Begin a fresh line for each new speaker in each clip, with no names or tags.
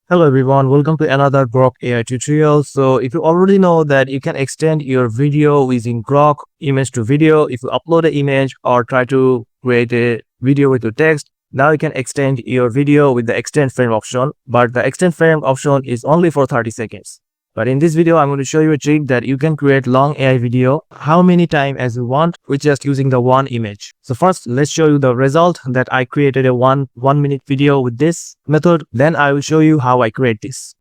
Hello everyone, welcome to another Grok AI tutorial. So if you already know that you can extend your video using Grok image to video, if you upload an image or try to create a video with your text, now you can extend your video with the extend frame option, but the extend frame option is only for 30 seconds. But in this video, I'm going to show you a trick that you can create long AI video how many times as you want with just using the one image. So first, let's show you the result that I created a one minute video with this method. Then I will show you how I create this.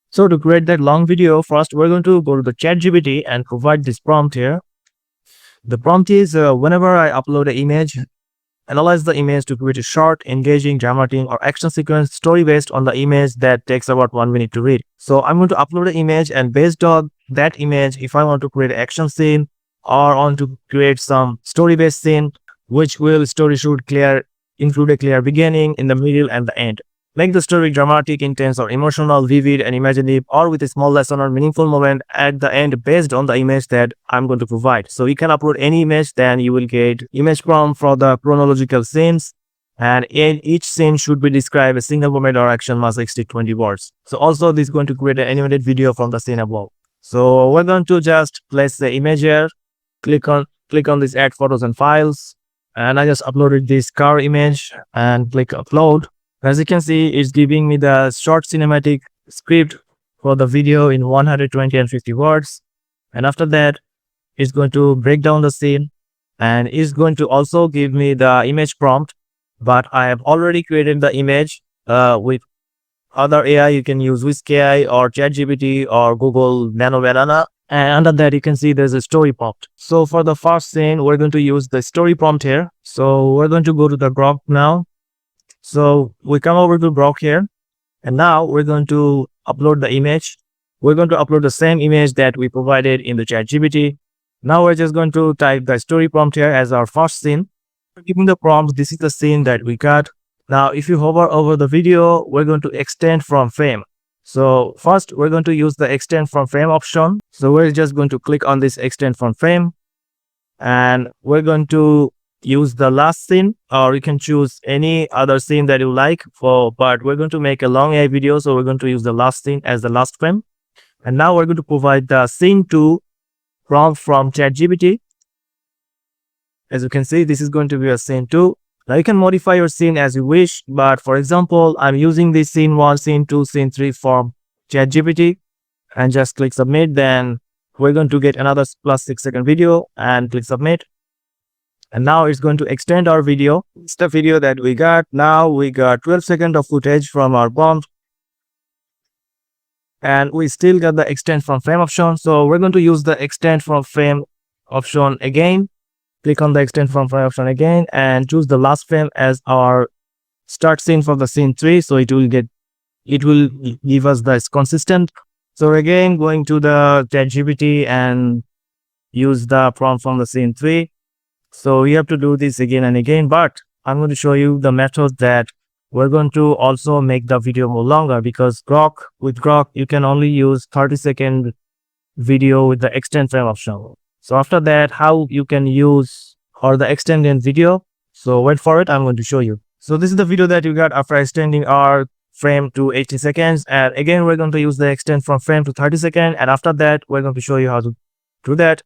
So to create that long video, first we're going to go to the ChatGPT and provide this prompt here. The prompt is whenever I upload an image, analyze the image to create a short, engaging, dramatic, or action sequence story based on the image that takes about 1 minute to read. So I'm going to upload an image, and based on that image, if I want to create an action scene or want to create some story based scene, which will story should include a clear beginning, in the middle, and the end. Make the story dramatic, intense, or emotional, vivid, and imaginative, or with a small lesson or meaningful moment at the end based on the image that I'm going to provide. So you can upload any image, then you will get image prompt for the chronological scenes. And in each scene should be described a single moment or action must exceed 20 words. So also this is going to create an animated video from the scene above. So we're going to just place the image here, click on this add photos and files. And I just uploaded this car image and click upload. As you can see, it's giving me the short cinematic script for the video in 120 and 50 words. And after that, it's going to break down the scene and it's going to also give me the image prompt. But I have already created the image with other AI. You can use Whisk AI or ChatGPT or Google Nano Banana. And under that, you can see there's a story prompt. So for the first scene, we're going to use the story prompt here. So we're going to go to the Grok now. So we come over to Grok here, and now we're going to upload the image. We're going to upload the same image that we provided in the ChatGPT. Now we're just going to type the story prompt here as our first scene. Giving the prompt, this is the scene that we got. Now, if you hover over the video, we're going to extend from frame. So first, we're going to use the extend from frame option. So we're just going to click on this extend from frame, and we're going to use the last scene, or you can choose any other scene that you like but we're going to make a long AI video, so we're going to use the last scene as the last frame. And now we're going to provide the scene 2 prompt from ChatGPT. As you can see, this is going to be a scene 2. Now you can modify your scene as you wish, but for example, I'm using this scene 1, scene 2, scene 3 from ChatGPT, and just click submit. Then we're going to get another plus 6-second video and click submit. And now it's going to extend our video. It's the video that we got. Now we got 12 seconds of footage from our prompt. And we still got the extend from frame option. So we're going to use the extend from frame option again. Click on the extend from frame option again and choose the last frame as our start scene for the scene 3. So it will give us this consistent. So again, going to the ChatGPT and use the prompt from the scene 3. So you have to do this again and again, but I'm going to show you the method that we're going to also make the video more longer, because with Grok, you can only use 30-second video with the extend frame option. So after that, how you can use or the extended video. So wait for it. I'm going to show you. So this is the video that you got after extending our frame to 80 seconds. And again, we're going to use the extend from frame to 30 seconds. And after that, we're going to show you how to do that.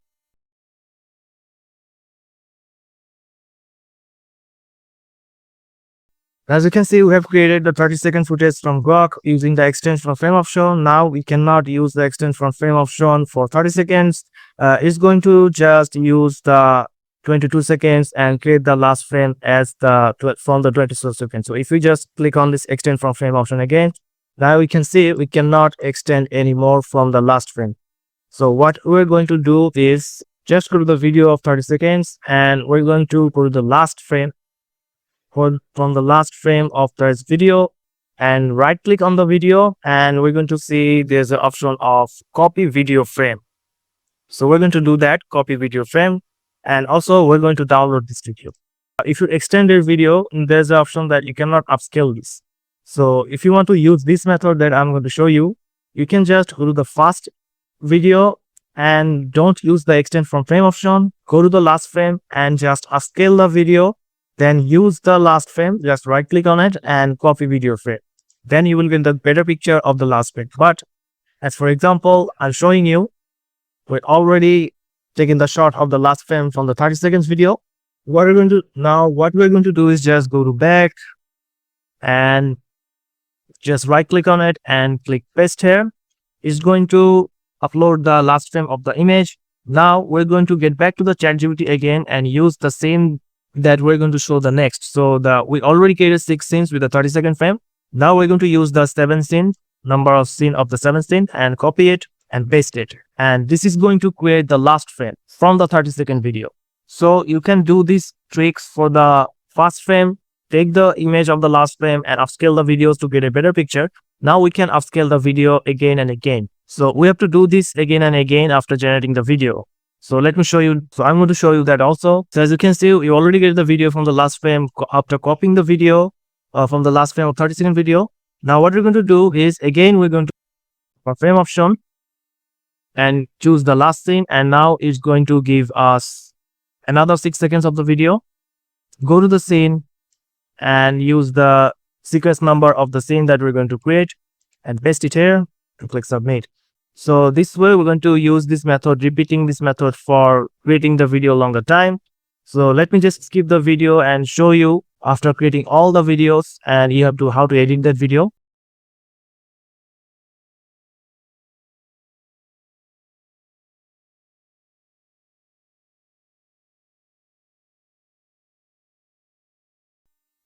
As you can see, we have created the 30-second footage from Grok using the extension from frame option. Now we cannot use the extension from frame option for 30 seconds. It's going to just use the 22 seconds and create the last frame as from the 22 seconds. So if we just click on this extend from frame option again, now we can see we cannot extend anymore from the last frame. So what we're going to do is just go to the video of 30 seconds and we're going to go to the last frame from the last frame of this video and right click on the video, and we're going to see there's an option of copy video frame. So we're going to do that, copy video frame, and also we're going to download this video. If you extend your video, there's an option that you cannot upscale this. So if you want to use this method that I'm going to show you, you can just go to the first video and don't use the extend from frame option. Go to the last frame and just upscale the video. Then use the last frame, just right click on it and copy video frame. Then you will get the better picture of the last frame. But as for example, I'm showing you, we're already taking the shot of the last frame from the 30 seconds video. What we're going to do is just go to back and just right click on it and click paste here. It's going to upload the last frame of the image. Now we're going to get back to the ChatGPT again and use the same that we're going to show the next. So we already created 6 scenes with the 30-second frame. Now we're going to use the 7th scene, number of scene of the 7th scene, and copy it and paste it. And this is going to create the last frame from the 30-second video. So you can do these tricks for the first frame, take the image of the last frame and upscale the videos to get a better picture. Now we can upscale the video again and again. So we have to do this again and again after generating the video. So let me show you. So I'm going to show you that also. So as you can see, you already get the video from the last frame after copying the video from the last frame of 30-second video. Now what we're going to do is, again, we're going to for frame option and choose the last scene. And now it's going to give us another 6 seconds of the video. Go to the scene and use the sequence number of the scene that we're going to create and paste it here and click submit. So this way we're going to use this method, repeating this method for creating the video longer time. So let me just skip the video and show you after creating all the videos and you have to how to edit that video.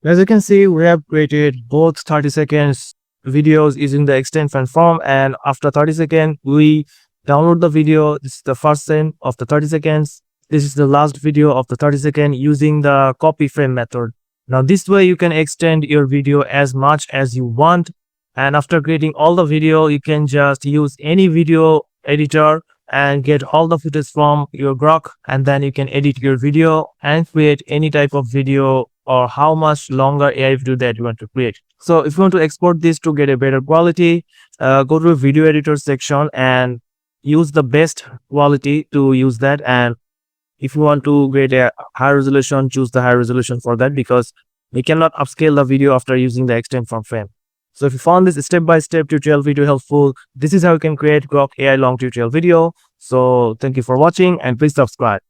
As you can see, we have created both 30 seconds videos using the extension form, and after 30 seconds we download the video. This is the first scene of the 30 seconds. This is the last video of the 30 seconds using the copy frame method. Now this way you can extend your video as much as you want, and after creating all the video you can just use any video editor and get all the footage from your Grok, and then you can edit your video and create any type of video or how much longer AI video that you want to create. So if you want to export this to get a better quality, go to the video editor section and use the best quality to use that. And if you want to create a high resolution, choose the high resolution for that, because we cannot upscale the video after using the extend from frame. So if you found this step-by-step tutorial video helpful, this is how you can create Grok AI long tutorial video. So thank you for watching and please subscribe.